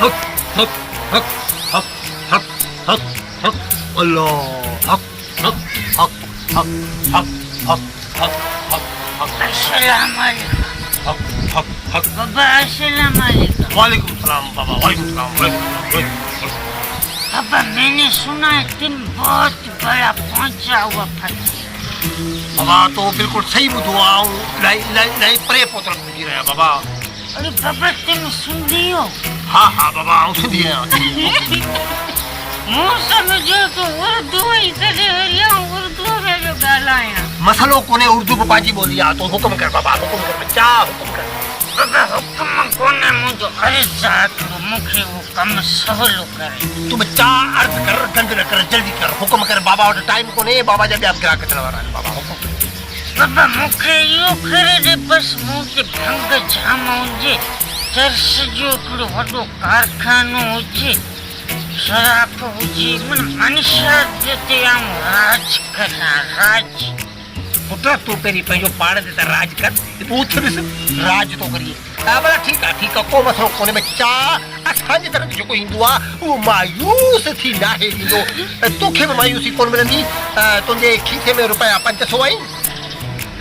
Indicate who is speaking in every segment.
Speaker 1: हक हक हक हक हक हक अल्लाह हक हक हक हक हक हक हक हक हक
Speaker 2: अस्सलाम वालेकुम
Speaker 1: हक हक हक
Speaker 2: बाबा अस्सलाम वालेकुम
Speaker 1: वालेकुम सलाम बाबा वालेकुम सलाम वालेकुम
Speaker 2: बाबा मैंने सुना है तुम बहुत बड़ा पहुंचा हुआ फकीर
Speaker 1: बाबा तो बिल्कुल सही बुधो आऊं लाई लाई लाई परे पोतर पुजी रहा बाबा
Speaker 2: अरे बाबा तुम सिंधी हो
Speaker 1: हाँ हाँ बाबा आऊं सिंधी है
Speaker 2: मुंह समझो तो उर्दू ही तॾहिं वरी उर्दू में जो ॻाल्हायां
Speaker 1: मसलो कोने उर्दू पाजी बोली आ तो हुक्म कर बाबा हुक्म कर बच्चा हुक्म कर
Speaker 2: बाबा हुक्म कोने मुंहिंजो अर्ज़ आहे तो मूंखे वो कमु सवलो करे
Speaker 1: तू बच्चा अर्ज कर गंद न कर जल्दी कर हुक्म कर बाबा वटि टाइम कोने बाबा जा ॿिया ग्राहक अचण वारा आहिनि बाबा हुक्म कर
Speaker 2: बाबा मूंखे इहो करे ॾे बसि मूं ते भंग जाम हुजे चर्च जो हिकिड़ो वॾो कारखानो हुजे शराब हुजे मन मनुष्य ते आऊं राज कयां राज
Speaker 1: पुट तू पहिरीं पंहिंजो पाण ते त राज कर पूछ ॾिस राज तो करिए भला ठीकु आहे को मसलो कोन्हे बच्चा असांजी तरफ़ जेको ईंदो आहे उहो मायूस थी नाहे ॾींदो तोखे बि मायूसी कोन मिलंदी तुंहिंजे खीसे में रुपया 500 आहिनि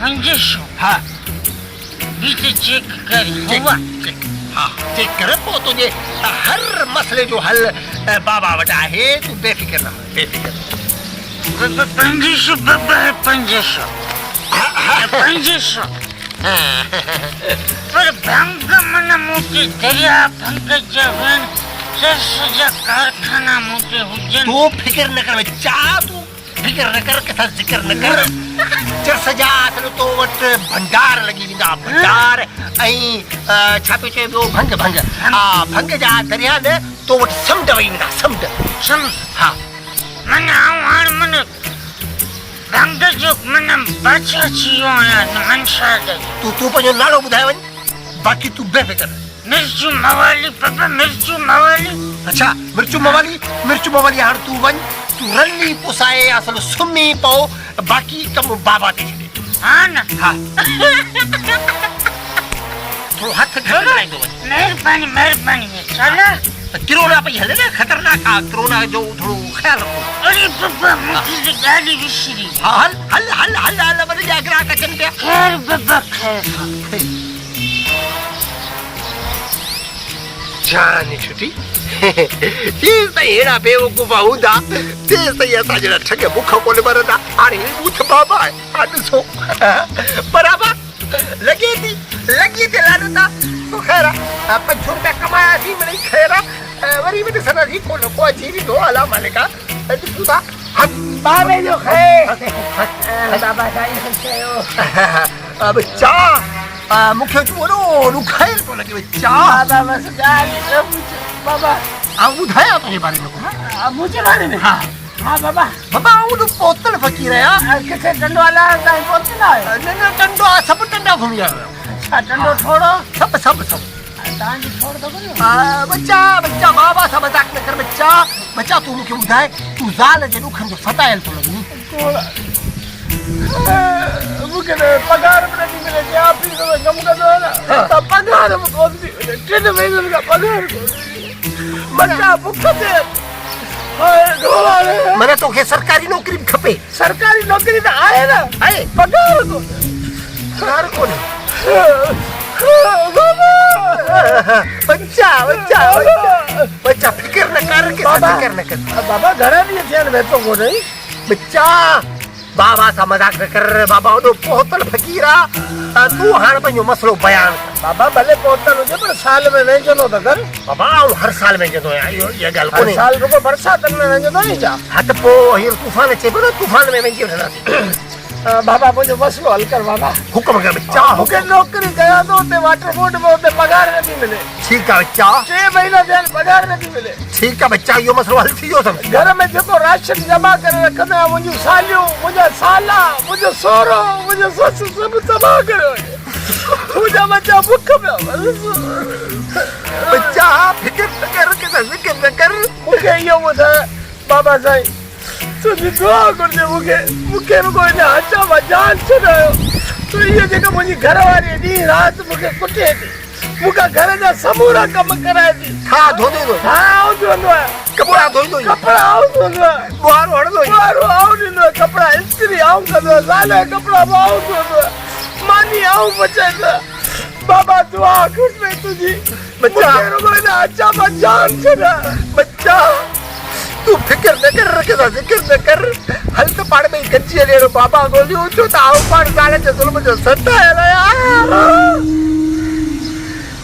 Speaker 2: 500
Speaker 1: हा
Speaker 2: बीच चेक कर हुआ
Speaker 1: हाँ चेक कर पोइ तुंहिंजे हर मसले जो हल बाबा वटि आहे तूं बेफ़िक्र रह बेफ़िक्र
Speaker 2: बाबा 500 बाबा 500 पर भंग मन मूंखे दरिया भंग जा वण चर्च जा कारखाना मूंखे हुजनि
Speaker 1: तूं फिक्र न कर बच्चा तूं फिक्र न कर किथां ज़िक्र न कर चर्च जा असल तो वटि भंडार लॻी वेंदा भंडार ऐं छा पियो चए ॿियो भंग भंग हा भंग जा दरिया न तो वटि समुंड वही वेंदा समुंड हा
Speaker 2: मन आऊं हाणे मन भंग जो मन बादशाह थी वियो आहियां मनशा
Speaker 1: तूं पंहिंजो नालो ॿुधाए वञ बाक़ी तूं बेफ़िक्र
Speaker 2: मिर्चू मवाली बाबा मिर्चू मवाली
Speaker 1: अच्छा मिर्चू मवाली हाणे तूं वञ तूं रली पुसाए असल सुम्ही पओ बाक़ी कमु बाबा ते छॾे
Speaker 2: हा न
Speaker 1: हा थोरो हथ घटाईंदो वञ
Speaker 2: महिरबानी चला
Speaker 1: किरोना पई हले न ख़तरनाक आहे किरोना जो थोरो ख़्यालु रखो
Speaker 2: अरे बाबा मूंखे गाॾी विसरी
Speaker 1: हा हल हल हल हल हल वॾे जा ग्राहक अचनि पिया
Speaker 2: ख़ैर बाबा ख़ैर
Speaker 1: जान छुटी जेसि ताईं अहिड़ा बेवकूफ़ हूंदा तेसि ताईं असां जहिड़ा ठग बुख कोन मरंदा हाणे ॿुथ बाबा आहे हा ॾिसो बराबरि लॻे थी लाॾो था तो ख़ैर आहे 500 रुपया कमायासीं मिड़ई ख़ैर आहे वरी बि ॾिसंदासीं कोन को अची वेंदो अला मालिका ॾिसूं था बाबे जो ख़ैर
Speaker 2: बाबा साईं चयो
Speaker 1: बच्चा मूंखे वॾो ॾुखाइल थो लॻे बच्चा
Speaker 2: बाबा बसि ॻाल्हि बाबा
Speaker 1: ॿुधायां तुंहिंजे बारे में
Speaker 2: मुंहिंजे बारे में
Speaker 1: हा
Speaker 2: बाबा
Speaker 1: आऊं पोतल फ़क़ीर आहियां
Speaker 2: किथे टंडो हलाइण ताईं पहुचंदा आहियो
Speaker 1: न टंडो आहे सभु टंडा घुमी आयो
Speaker 2: छा टंडो थोरो
Speaker 1: सभु
Speaker 2: तव्हांजी थोरो थो करियो
Speaker 1: बच्चा बाबा सां मज़ाक न कर बच्चा तूं मूंखे ॿुधाए तूं ज़ाल जे ॾुखनि जो फतायल थो लॻी
Speaker 2: मूंखे पघार बि नथी मिले ऑफिस में कमु कंदो आहियां न त पघार बि कोन थी मिले 3 महीननि खां पघार कोन थी बच्चा बुख ते
Speaker 1: मन तोखे सरकारी नौकरी बि खपे
Speaker 2: सरकारी नौकरी त आहे न
Speaker 1: आहे
Speaker 2: पघार कोन्हे
Speaker 1: बच्चा फिक्र न कर
Speaker 2: बाबा घणा ॾींहं थिया आहिनि वेठो कोन्हे
Speaker 1: बच्चा बाबा सां मज़ाक न कर बाबा वॾो पोतल फ़क़ीर आहे तूं हाणे पंहिंजो मसलो बयान कर
Speaker 2: बाबा भले पोतल हुजे पर साल में वेंजंदो त कर
Speaker 1: बाबा आऊं हर साल वेंजंदो आहियां इहा ॻाल्हि कोन्हे
Speaker 2: साल रुगो बरसातनि में वेंजंदो नी छा
Speaker 1: हा त पोइ हींअर तूफ़ान अचे पियो न तूफ़ान में वेंदी वठंदासीं
Speaker 2: बाबा मुंहिंजो मसलो हल कर बाबा
Speaker 1: हुकुम कर बच्चा
Speaker 2: मूंखे नौकरी कयां थो उते वाटर बोर्ड में उते पघार नथी मिले
Speaker 1: ठीकु आहे बच्चा
Speaker 2: 6 महीना थिया आहिनि पघार नथी मिले
Speaker 1: ठीकु आहे बच्चा इहो मसलो हल थी वियो अथव
Speaker 2: घर में जेको राशन जमा करे रखंदा आहियूं मुंहिंजूं सालियूं मुंहिंजा साला मुंहिंजो सहुरो मुंहिंजो ससु सभु तबाह करे मुंहिंजा बच्चा बुख पिया
Speaker 1: बच्चा फिक्र न कर ज़िक्र न कर
Speaker 2: मूंखे इहो ॿुधाए बाबा साईं तुंहिंजी दुआ घुरिजे मूंखे रुगो हिन हथ मां जान छॾायो तूं इहो जेका मुंहिंजी घरवारी ॾींहुं राति मूंखे कुटे थी
Speaker 3: मूंखे घर जा समूरा कम कराए थी
Speaker 1: छा धोंदे थो
Speaker 3: हा आउं हूंदो आहे
Speaker 1: कपिड़ा धोईंदो
Speaker 3: कपिड़ा आउं हूंदो आहे
Speaker 1: बुहारो हणंदो
Speaker 3: मारो आउं ॾींदो आहे कपिड़ा इस्त्री आउं कंदो आहे ज़ाल जा कपिड़ा बि आउं धोईंदो आहे मानी आउं बचाईंदो आहे बाबा दुआ खुश में तुझी
Speaker 1: बच्चा।
Speaker 3: मूंखे रुॻो हिन अचा मां जान छॾा
Speaker 1: बच्चा तू फिक्र न कर रखे जिक्र न कर हल त पाण में कच्ची अहिड़ो बाबा ॻोल्हियो छो त आऊं पाण ज़ाल जे ज़ुल्म जो सत आयल आहियां